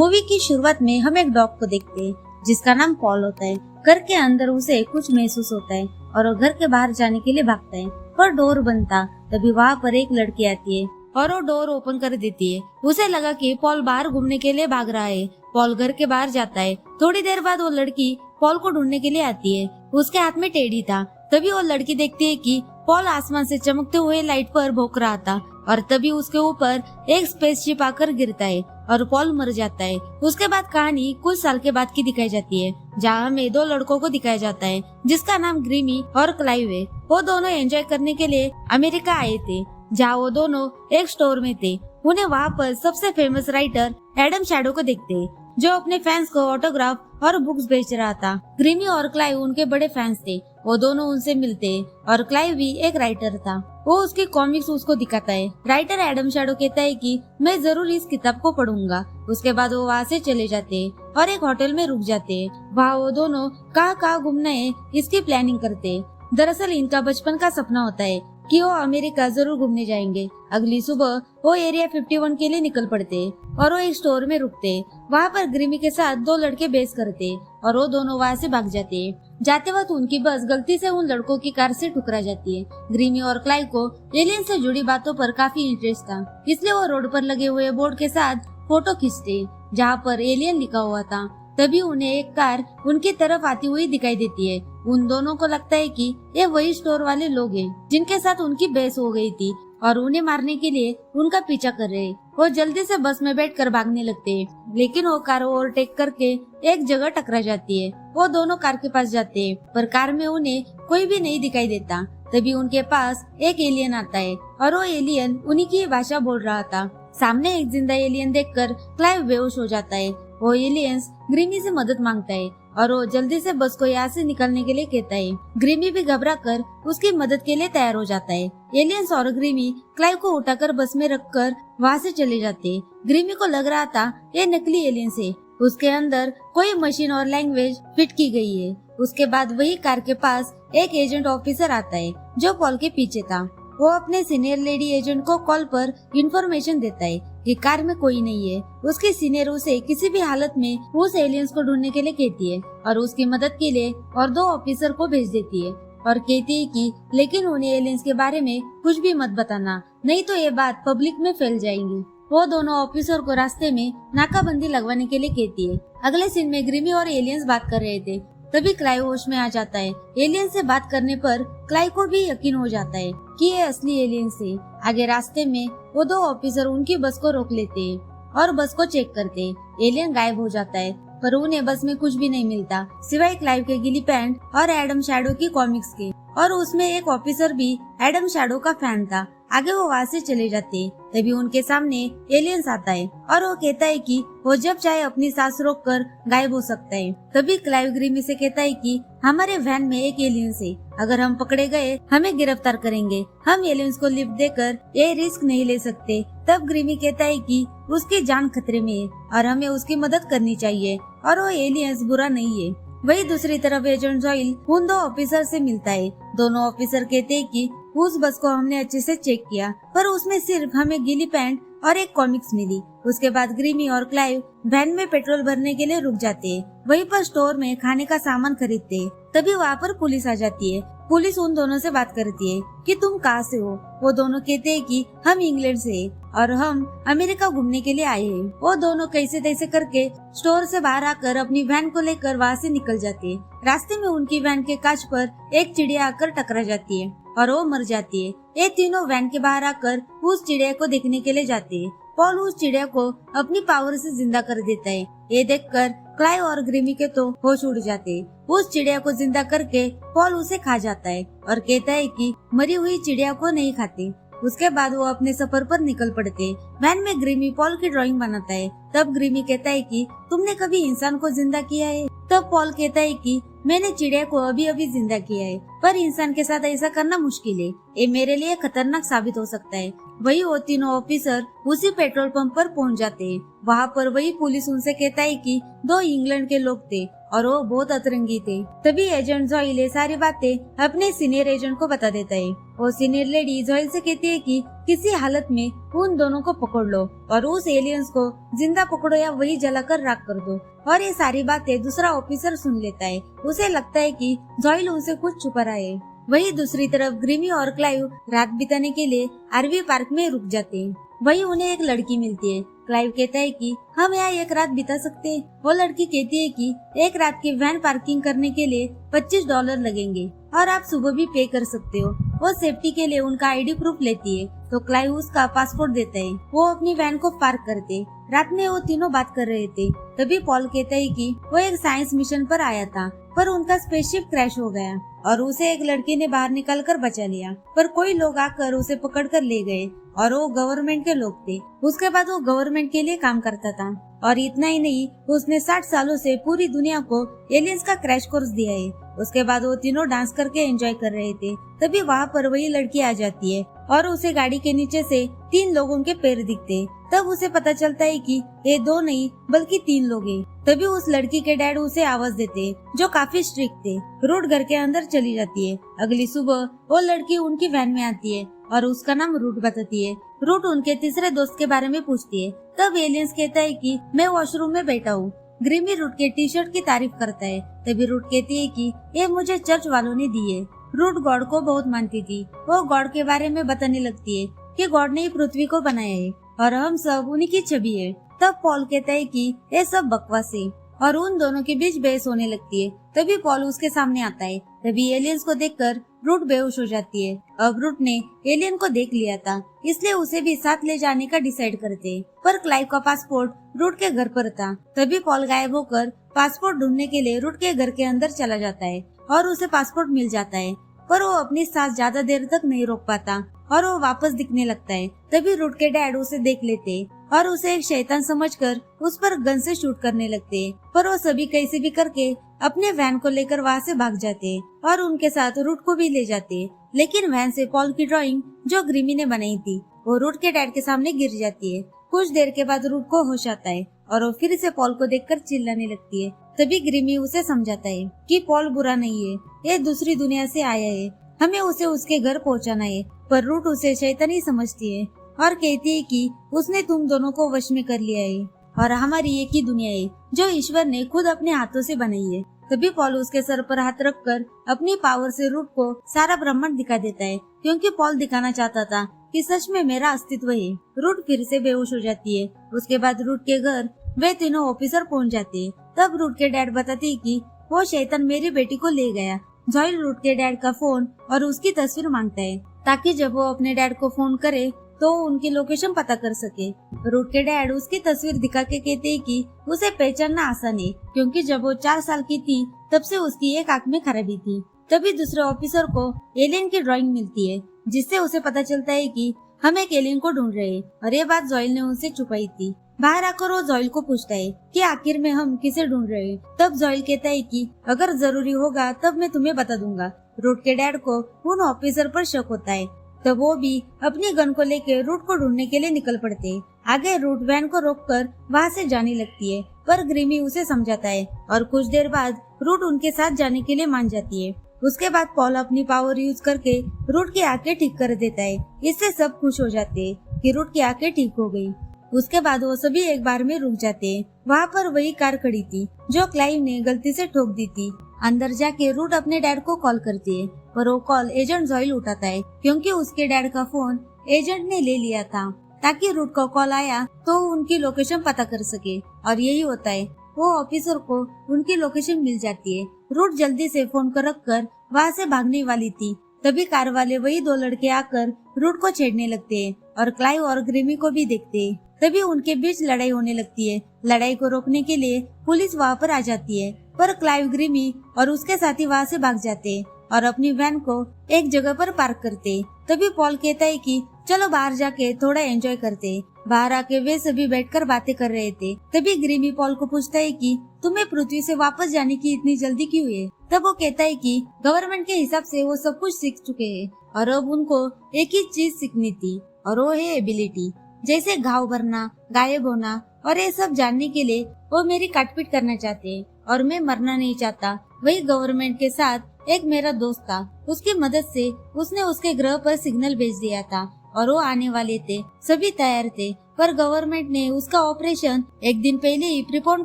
Movie की शुरुआत में हम एक डॉग को देखते हैं जिसका नाम पॉल होता है। घर के अंदर उसे कुछ महसूस होता है और वो घर के बाहर जाने के लिए भागता है, पर डोर बंद था। तभी वहाँ पर एक लड़की आती है और वो डोर ओपन कर देती है। उसे लगा कि पॉल बाहर घूमने के लिए भाग रहा है। पॉल घर के बाहर जाता है। थोड़ी देर बाद वो लड़की पॉल को ढूंढने के लिए आती है। उसके हाथ में टेडी था। तभी वो लड़की देखती है कि पॉल आसमान से चमकते हुए लाइट पर भौंक रहा था और तभी उसके ऊपर एक स्पेसशिप आकर गिरता है और पॉल मर जाता है। उसके बाद कहानी कुछ साल के बाद की दिखाई जाती है, जहाँ हमें दो लड़कों को दिखाया जाता है जिसका नाम ग्रीमी और क्लाइव है। वो दोनों एंजॉय करने के लिए अमेरिका आए थे, जहाँ वो दोनों एक स्टोर में थे। उन्हें वहाँ पर सबसे फेमस राइटर एडम शैडो को देखते हैं, जो अपने फैंस को ऑटोग्राफ और बुक्स बेच रहा था। ग्रीमी और क्लाइव उनके बड़े फैंस थे। वो दोनों उनसे मिलते हैं और क्लाइव भी एक राइटर था। वो उसकी कॉमिक्स उसको दिखाता है। राइटर एडम शैडो कहता है कि मैं जरूर इस किताब को पढ़ूंगा। उसके बाद वो वहाँ से चले जाते हैं और एक होटल में रुक जाते हैं। वहाँ वो दोनों कहाँ घूमना है इसकी प्लानिंग करते हैं। दरअसल इनका बचपन का सपना होता है कि वो अमेरिका जरूर घूमने जाएंगे। अगली सुबह वो एरिया 51 के लिए निकल पड़ते हैं और वो एक स्टोर में रुकते हैं। वहाँ पर ग्रीमी के साथ दो लड़के बेस करते हैं और वो दोनों वहाँ से भाग जाते हैं। जाते वक्त उनकी बस गलती से उन लड़कों की कार से टकरा जाती है। ग्रीमी और क्लाइव को एलियन से जुड़ी बातों पर काफी इंटरेस्ट था, इसलिए वो रोड पर लगे हुए बोर्ड के साथ फोटो खींचते जहाँ पर एलियन लिखा हुआ था। तभी उन्हें एक कार उनकी तरफ आती हुई दिखाई देती है। उन दोनों को लगता है कि ये वही स्टोर वाले लोग हैं जिनके साथ उनकी बहस हो गई थी और उन्हें मारने के लिए उनका पीछा कर रहे हैं। वो जल्दी से बस में बैठकर भागने लगते हैं, लेकिन वो कार ओवरटेक करके एक जगह टकरा जाती है। वो दोनों कार के पास जाते हैं, पर कार में उन्हें कोई भी नहीं दिखाई देता। तभी उनके पास एक एलियन आता है और वो एलियन उन्हीं की भाषा बोल रहा था। सामने एक जिंदा एलियन देखकर क्लाइव बेहोश हो जाता है। वो एलियंस ग्रीमी से मदद मांगता है और वो जल्दी से बस को यहाँ से निकालने के लिए कहता है। ग्रीमी भी घबरा कर उसकी मदद के लिए तैयार हो जाता है। एलियंस और ग्रीमी क्लाइव को उठाकर बस में रखकर वहाँ से चले जाते। ग्रीमी को लग रहा था ये नकली एलियंस है, उसके अंदर कोई मशीन और लैंग्वेज फिट की गई है। उसके बाद वही कार के पास एक एजेंट ऑफिसर आता है जो पॉल के पीछे था। वो अपने सीनियर लेडी एजेंट को कॉल पर इंफॉर्मेशन देता है कि कार में कोई नहीं है। उसकी सीनियर उसे किसी भी हालत में उस एलियंस को ढूंढने के लिए कहती है और उसकी मदद के लिए और दो ऑफिसर को भेज देती है और कहती है कि लेकिन उन्हें एलियंस के बारे में कुछ भी मत बताना, नहीं तो ये बात पब्लिक में फैल जाएंगी। वो दोनों ऑफिसर को रास्ते में नाकाबंदी लगवाने के लिए कहती है। अगले सीन में ग्रीमी और एलियंस बात कर रहे थे। तभी क्लाइव होश में आ जाता है। एलियन से बात करने पर क्लाइव को भी यकीन हो जाता है कि ये असली एलियंस है। आगे रास्ते में वो दो ऑफिसर उनकी बस को रोक लेते हैं और बस को चेक करते हैं। एलियन गायब हो जाता है, पर उन्हें बस में कुछ भी नहीं मिलता सिवाय क्लाइव के गिली पैंट और एडम शैडो की कॉमिक्स के, और उसमें एक ऑफिसर भी एडम शैडो का फैन था। आगे वो वहाँ से चले जाते। तभी उनके सामने एलियंस आता है और वो कहता है कि वो जब चाहे अपनी सांस रोककर गायब हो सकता है। तभी क्लाइव ग्रीमी से कहता है कि हमारे वैन में एक एलियंस है, अगर हम पकड़े गए हमें गिरफ्तार करेंगे। हम एलियंस को लिफ्ट देकर ये रिस्क नहीं ले सकते। तब ग्रीमी कहता है कि उसकी जान खतरे में है और हमें उसकी मदद करनी चाहिए और वो एलियंस बुरा नहीं है। वही दूसरी तरफ एजेंट जॉइल उन दो ऑफिसर से मिलता है। दोनों ऑफिसर कहते हैं कि उस बस को हमने अच्छे से चेक किया, पर उसमें सिर्फ हमें गीली पैंट और एक कॉमिक्स मिली। उसके बाद ग्रीमी और क्लाइव वैन में पेट्रोल भरने के लिए रुक जाते हैं। वहीं पर स्टोर में खाने का सामान खरीदते हैं। तभी वहाँ पर पुलिस आ जाती है। पुलिस उन दोनों से बात करती है कि तुम कहाँ से हो। वो दोनों कहते हैं कि हम इंग्लैंड से हैं और हम अमेरिका घूमने के लिए आए हैं। वो दोनों कैसे तैसे करके स्टोर से बाहर आकर अपनी वैन को लेकर वहाँ से निकल जाते हैं। रास्ते में उनकी वैन के कांच पर एक चिड़िया आकर टकरा जाती है और वो मर जाती है। ये तीनों वैन के बाहर आकर उस चिड़िया को देखने के लिए जाते हैं। पॉल उस चिड़िया को अपनी पावर से जिंदा कर देता है। ये देखकर क्लाइव और ग्रीमी के तो होश उड़ जाते हैं। उस चिड़िया को जिंदा करके पॉल उसे खा जाता है और कहता है कि मरी हुई चिड़िया को नहीं खाते। उसके बाद वो अपने सफर पर निकल पड़ते। वैन में ग्रीमी पॉल की ड्राइंग बनाता है। तब ग्रीमी कहता है कि तुमने कभी इंसान को जिंदा किया है? तब पॉल कहता है कि मैंने चिड़िया को अभी अभी जिंदा किया है, पर इंसान के साथ ऐसा करना मुश्किल है। ये मेरे लिए खतरनाक साबित हो सकता है। वही वो तीनों ऑफिसर उसी पेट्रोल पंप पर पहुंच जाते हैं। वहाँ पर वही पुलिस उनसे कहता है कि 2 इंग्लैंड के लोग थे और वो बहुत अतरंगी थे। तभी एजेंट जॉयल ये सारी बातें अपने सीनियर एजेंट को बता देता है। वो सीनियर लेडी जॉयल से कहती है कि किसी हालत में उन दोनों को पकड़ लो और उस एलियंस को जिंदा पकड़ो या वही जलाकर राख कर दो। और ये सारी बातें दूसरा ऑफिसर सुन लेता है। उसे लगता है कि जॉयल उनसे कुछ छुपा रहा है। वही दूसरी तरफ ग्रिमी और क्लाइव रात बिताने के लिए आरवी पार्क में रुक जाते हैं। वही उन्हें एक लड़की मिलती है। क्लाइव कहता है कि हम यहाँ एक रात बिता सकते हैं। वो लड़की कहती है कि एक रात की वैन पार्किंग करने के लिए $25 लगेंगे और आप सुबह भी पे कर सकते हो। वो सेफ्टी के लिए उनका आईडी प्रूफ लेती है तो क्लाइव उसका पासपोर्ट देता है। वो अपनी वैन को पार्क करते। रात में वो तीनों बात कर रहे थे। तभी पॉल कहता है कि वो एक साइंस मिशन पर आया था, पर उनका स्पेसशिप क्रैश हो गया और उसे एक लड़की ने बाहर निकाल कर बचा लिया। पर कोई लोग आकर उसे पकड़ कर ले गए और वो गवर्नमेंट के लोग थे। उसके बाद वो गवर्नमेंट के लिए काम करता था और इतना ही नहीं, उसने 60 सालों से पूरी दुनिया को एलियंस का क्रैश कोर्स दिया है। उसके बाद वो तीनों डांस करके एंजॉय कर रहे थे। तभी वहाँ पर वही लड़की आ जाती है और उसे गाड़ी के नीचे से 3 लोगों के पैर दिखते। तब उसे पता चलता है कि ये 2 नहीं बल्कि 3 लोग हैं। तभी उस लड़की के डैड उसे आवाज देते जो काफी स्ट्रिक्ट थे। रूट घर के अंदर चली जाती है। अगली सुबह वो लड़की उनकी वैन में आती है और उसका नाम रूट बताती है। रूट उनके तीसरे दोस्त के बारे में पूछती है। तब एलियंस कहता है कि मैं वॉशरूम में बैठा हूँ। ग्रिमी रूट के टी शर्ट की तारीफ करता है। तभी रूट कहती है कि ये मुझे चर्च वालों ने दी है। रूट गॉड को बहुत मानती थी। वो गॉड के बारे में बताने लगती है कि गॉड ने पृथ्वी को बनाया है और हम सब उन्हीं की छवि है। तब पॉल कहता है कि ये सब बकवास है और उन दोनों के बीच बहस होने लगती है। तभी पॉल उसके सामने आता है। तभी एलियंस को देखकर रूट बेहोश हो जाती है। अब रूट ने एलियन को देख लिया था, इसलिए उसे भी साथ ले जाने का डिसाइड करते। पर क्लाइव का पासपोर्ट रूट के घर पर था। तभी पॉल गायब होकर पासपोर्ट ढूंढने के लिए रूट के घर के अंदर चला जाता है और उसे पासपोर्ट मिल जाता है। पर वो अपनी सांस ज्यादा देर तक नहीं रोक पाता और वो वापस दिखने लगता है। तभी रूट के डैड उसे देख लेते और उसे एक शैतान समझकर उस पर गन से शूट करने लगते। पर वो सभी कैसे भी करके अपने वैन को लेकर वहाँ से भाग जाते और उनके साथ रूट को भी ले जाते। लेकिन वैन से पॉल की ड्राइंग जो ग्रिमी ने बनाई थी वो रूट के डैड के सामने गिर जाती है। कुछ देर के बाद रूट को होश आता है और वो फिर से पॉल को देखकर चिल्लाने लगती है। तभी ग्रिमी उसे समझाता है कि पॉल बुरा नहीं है, ये दूसरी दुनिया से आया है, हमें उसे उसके घर पहुंचाना है। पर रूट उसे शैतानी समझती है और कहती है कि उसने तुम दोनों को वश में कर लिया है और हमारी एक ही दुनिया है जो ईश्वर ने खुद अपने हाथों से बनाई है। तभी पॉल उसके सर पर हाथ रखकर अपनी पावर से रूट को सारा ब्रह्मांड दिखा देता है, क्योंकि पॉल दिखाना चाहता था कि सच में मेरा अस्तित्व है। रूट फिर से बेहोश हो जाती है। उसके बाद रूट के घर वे तीनों ऑफिसर पहुंच जाते हैं। तब रूट के डैड बताते हैं कि वो शैतान मेरी बेटी को ले गया। जॉयल रूट के डैड का फोन और उसकी तस्वीर मांगता है ताकि जब वो अपने डैड को फोन करे तो उनकी लोकेशन पता कर सके। रूट के डैड उसकी तस्वीर दिखा के कहते हैं कि उसे पहचानना आसान है, क्योंकि जब वो 4 साल की थी तब से उसकी एक आंख में खराबी थी। तभी दूसरे ऑफिसर को एलियन की ड्राइंग मिलती है, जिससे उसे पता चलता है कि हम एक एलियन को ढूंढ रहे हैं और ये बात जॉयल ने उनसे छुपाई थी। बाहर आकर वो जॉयल को पूछता है कि आखिर में हम किसे ढूंढ रहे हैं। तब जॉयल कहता है कि अगर जरूरी होगा तब मैं तुम्हें बता दूंगा। रूट के डैड को उन ऑफिसर पर शक होता है, तब वो भी अपनी गन को लेकर रूट को ढूंढने के लिए निकल पड़ते हैं। आगे रूट वैन को रोककर वहाँ से जाने लगती है, पर ग्रिमी उसे समझाता है और कुछ देर बाद रूट उनके साथ जाने के लिए मान जाती है। उसके बाद पॉल अपनी पावर यूज करके रूट की आंखें ठीक कर देता है। इससे सब खुश हो जाते हैं कि रूट की आंखें ठीक हो गई। उसके बाद वो सभी एक बार में रुक जाते हैं। वहाँ पर वही कार खड़ी थी जो क्लाइव ने गलती से ठोक दी थी। अंदर जाके रूट अपने डैड को कॉल करती है, पर वो कॉल एजेंट जॉयल उठाता है, क्योंकि उसके डैड का फोन एजेंट ने ले लिया था ताकि रूट का कॉल आया तो उनकी लोकेशन पता कर सके। और यही होता है, वो ऑफिसर को उनकी लोकेशन मिल जाती है। रूट जल्दी से फोन को रखकर वहाँ से भागने वाली थी। तभी कार वाले वही 2 लड़के आकर रूट को छेड़ने लगते हैं और क्लाइव और ग्रिमी को भी देखते हैं। तभी उनके बीच लड़ाई होने लगती है। लड़ाई को रोकने के लिए पुलिस वहाँ पर आ जाती है, पर क्लाइव ग्रिमी और उसके साथी वहाँ से भाग जाते हैं और अपनी वैन को एक जगह पर पार्क करते हैं। तभी पॉल कहता है कि चलो बाहर जाके थोड़ा एंजॉय करते हैं। बाहर आके वे सभी बैठकर बातें कर रहे थे। तभी ग्रिमी पॉल को पूछता है कि तुम्हें पृथ्वी से वापस जाने की इतनी जल्दी क्यों है। तब वो कहता है कि गवर्नमेंट के हिसाब से वो सब कुछ सीख चुके हैं और अब उनको एक ही चीज सीखनी थी और वो है एबिलिटी, जैसे घाव भरना, गायब होना और ये सब जानने के लिए वो मेरी काटपीट करना चाहते हैं और मैं मरना नहीं चाहता। वही गवर्नमेंट के साथ एक मेरा दोस्त था, उसकी मदद से उसने उसके ग्रह पर सिग्नल भेज दिया था और वो आने वाले थे, सभी तैयार थे, पर गवर्नमेंट ने उसका ऑपरेशन एक दिन पहले ही प्रीपोन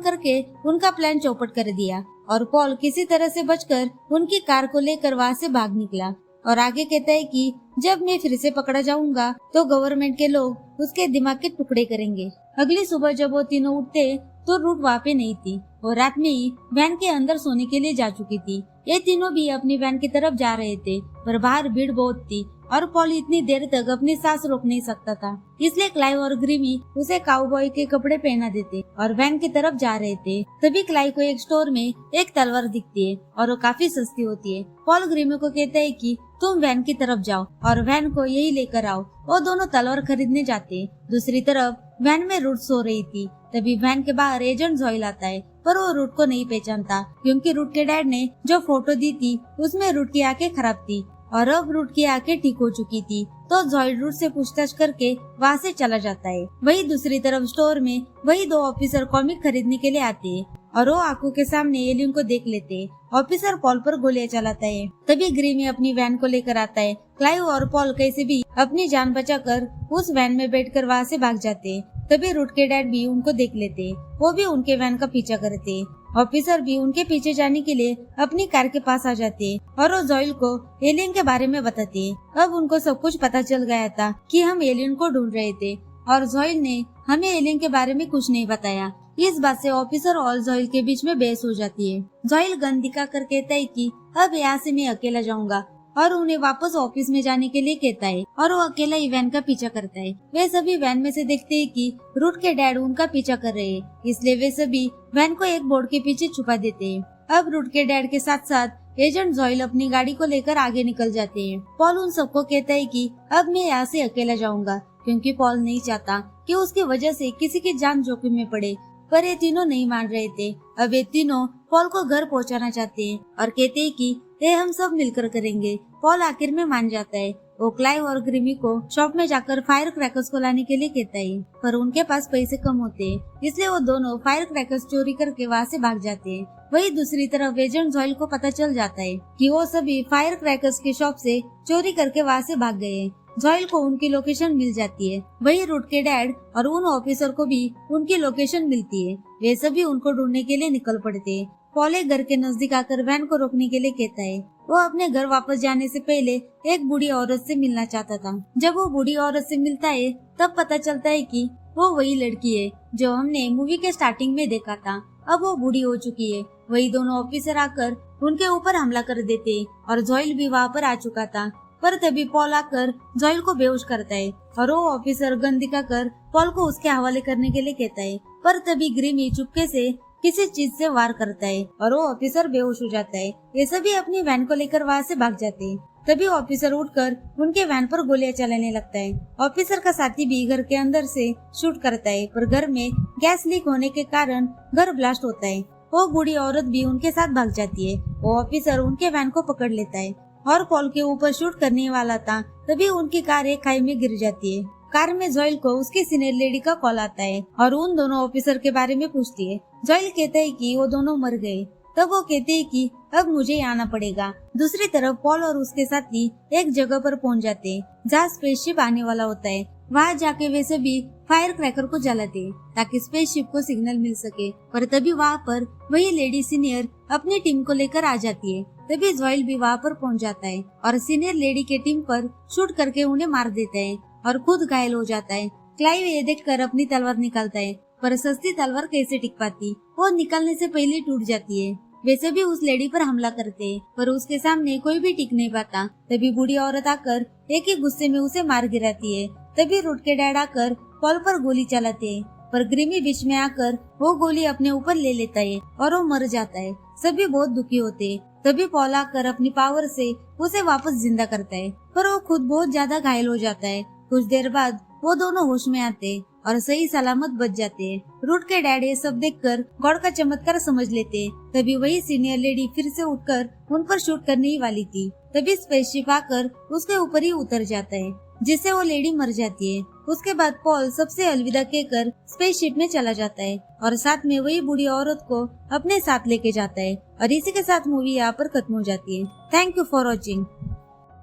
करके उनका प्लान चौपट कर दिया और पॉल किसी तरह से बचकर उनकी कार को लेकर वहाँ से भाग निकला और आगे कहता है कि जब मैं फिर से पकड़ा जाऊंगा तो गवर्नमेंट के लोग उसके दिमाग के टुकड़े करेंगे। अगली सुबह जब वो तीनों उठते तो रूट वहाँ पे नहीं थी और रात में ही वैन के अंदर सोने के लिए जा चुकी थी। ये तीनों भी अपनी वैन की तरफ जा रहे थे पर बाहर भीड़ बहुत थी और पॉल इतनी देर तक अपनी सांस रोक नहीं सकता था, इसलिए क्लाइव और ग्रिमी उसे काउबॉय के कपड़े पहना देते और वैन की तरफ जा रहे थे। तभी क्लाइव को एक स्टोर में एक तलवार दिखती है और वो काफी सस्ती होती है। पॉल ग्रिमी को कहता है कि तुम वैन की तरफ जाओ और वैन को यही लेकर आओ। वो दोनों तलवार खरीदने जाते। दूसरी तरफ वैन में रूट सो रही थी। तभी वैन के बाहर एजेंट जॉयल आता है पर वो रूट को नहीं पहचानता क्योंकि रूट के डैड ने जो फोटो दी थी उसमें रूट की आंखें खराब थी और अब रूट की आंखें ठीक हो चुकी थी। तो जॉयल रूट से पूछताछ करके वहाँ से चला जाता है। वही दूसरी तरफ स्टोर में वही दो ऑफिसर कॉमिक खरीदने के लिए आते हैं और वो आंखों के सामने एलियन को देख लेते हैं। ऑफिसर पॉल पर गोलियां चलाता है। तभी ग्रीमी अपनी वैन को लेकर आता है। क्लाइव और पॉल कैसे भी अपनी जान बचाकर उस वैन में बैठकर वहाँ से भाग जाते हैं। तभी रूट के डैड भी उनको देख लेते, वो भी उनके वैन का पीछा करते। ऑफिसर भी उनके पीछे जाने के लिए अपनी कार के पास आ जाते और वो जॉयल को एलियन के बारे में बताते। अब उनको सब कुछ पता चल गया था कि हम एलियन को ढूंढ रहे थे और जॉयल ने हमें एलियन के बारे में कुछ नहीं बताया। इस बात से ऑफिसर और जॉयल के बीच में बहस हो जाती है। जॉयल गन दिखा कर कहता है कि अब यहाँ से मैं अकेला जाऊंगा और उन्हें वापस ऑफिस में जाने के लिए कहता है और वो अकेला ही वैन का पीछा करता है। वे सभी वैन में से देखते हैं कि रूट के डैड उनका पीछा कर रहे हैं, इसलिए वे सभी वैन को एक बोर्ड के पीछे छुपा देते हैं। अब रूट के डैड के साथ साथ एजेंट जॉयल अपनी गाड़ी को लेकर आगे निकल जाते हैं। पॉल उन सबको कहता है कि अब मैं यहाँ से अकेला जाऊंगा क्योंकि पॉल नहीं चाहता कि उसकी वजह से किसी की जान जोखिम में पड़े, पर ये तीनों नहीं मान रहे थे। अब ये तीनों पॉल को घर पहुंचाना चाहते हैं और कहते हैं कि ये हम सब मिलकर करेंगे। पॉल आखिर में मान जाता है। वो क्लाइव और ग्रिमी को शॉप में जाकर फायर क्रैकर्स को लाने के लिए कहता है, पर उनके पास पैसे कम होते हैं, इसलिए वो दोनों फायर क्रैकर्स चोरी करके वहाँ से भाग जाते हैं। वही दूसरी तरफ एजेंट जॉयल को पता चल जाता है कि वो सभी फायर क्रैकर्स की शॉप से चोरी करके वहाँ से भाग गए हैं। जॉयल को उनकी लोकेशन मिल जाती है। वही रूट के डैड और उन ऑफिसर को भी उनकी लोकेशन मिलती है। वे सभी उनको ढूंढने के लिए निकल पड़ते हैं। पॉल घर के नजदीक आकर वैन को रोकने के लिए कहता है। वो अपने घर वापस जाने से पहले एक बूढ़ी औरत से मिलना चाहता था। जब वो बूढ़ी औरत से मिलता है तब पता चलता है कि वो वही लड़की है जो हमने मूवी के स्टार्टिंग में देखा था। अब वो बूढ़ी हो चुकी है। वही दोनों ऑफिसर आकर उनके ऊपर हमला कर देते और जॉयल भी वहाँ पर आ चुका था, पर तभी पॉल आकर जॉयल को बेहोश करता है और वो ऑफिसर गन दिखाकर पॉल को उसके हवाले करने के लिए कहता है, पर तभी ग्रिमी चुपके से किसी चीज से वार करता है और वो ऑफिसर बेहोश हो जाता है। ये सभी अपनी वैन को लेकर वहाँ से भाग जाते हैं। तभी ऑफिसर उठकर उनके वैन पर गोलियां चलाने लगता है। ऑफिसर का साथी भी घर के अंदर से शूट करता है, पर घर में गैस लीक होने के कारण घर ब्लास्ट होता है। वो बूढ़ी औरत भी उनके साथ भाग जाती है। वो ऑफिसर उनके वैन को पकड़ लेता है और पॉल के ऊपर शूट करने वाला था। तभी उनकी कार एक खाई में गिर जाती है। कार में जॉयल को उसकी सीनियर लेडी का कॉल आता है और उन दोनों ऑफिसर के बारे में पूछती है। जॉयल कहता है कि वो दोनों मर गए। तब वो कहते हैं कि अब मुझे आना पड़ेगा। दूसरी तरफ पॉल और उसके साथी एक जगह पर पहुंच जाते हैं जहाँ स्पेसशिप आने वाला होता है। वहाँ जाके वे सभी फायर क्रैकर को जलाते हैं ताकि स्पेसशिप को सिग्नल मिल सके, पर तभी वहाँ पर वही लेडी सीनियर अपनी टीम को लेकर आ जाती है। तभी जॉयल भी वहाँ पर पहुंच जाता है और सीनियर लेडी के टीम पर शूट करके उन्हें मार देता है और खुद घायल हो जाता है। क्लाइव ये देखकर अपनी तलवार निकालता है, पर सस्ती तलवार कैसे टिक पाती, वो निकालने से पहले टूट जाती है। वैसे भी उस लेडी पर हमला करते हैं, पर उसके सामने कोई भी टिक नहीं पाता। तभी बूढ़ी औरत आकर एक ही गुस्से में उसे मार गिराती है। तभी रूट के डैड आकर पॉल पर गोली चलाते हैं, पर ग्रिमी बीच में आकर वो गोली अपने ऊपर ले लेता है और वो मर जाता है। सभी बहुत दुखी होते हैं। तभी पॉल आकर अपनी पावर से उसे वापस जिंदा करता है, पर वो खुद बहुत ज्यादा घायल हो जाता है। कुछ देर बाद वो दोनों होश में आते और सही सलामत बच जाते हैं। रूट के डैड ये सब देखकर गॉड का चमत्कार समझ लेते हैं। तभी वही सीनियर लेडी फिर से उठकर उन पर शूट करने ही वाली थी। तभी स्पेसशिप आकर उसके ऊपर ही उतर जाता है, जिससे वो लेडी मर जाती है। उसके बाद पॉल सबसे अलविदा कहकर स्पेसशिप में चला जाता है और साथ में वही बूढ़ी औरत को अपने साथ लेके जाता है। और इसी के साथ मूवी यहाँ पर खत्म हो जाती है। Thank you for watching.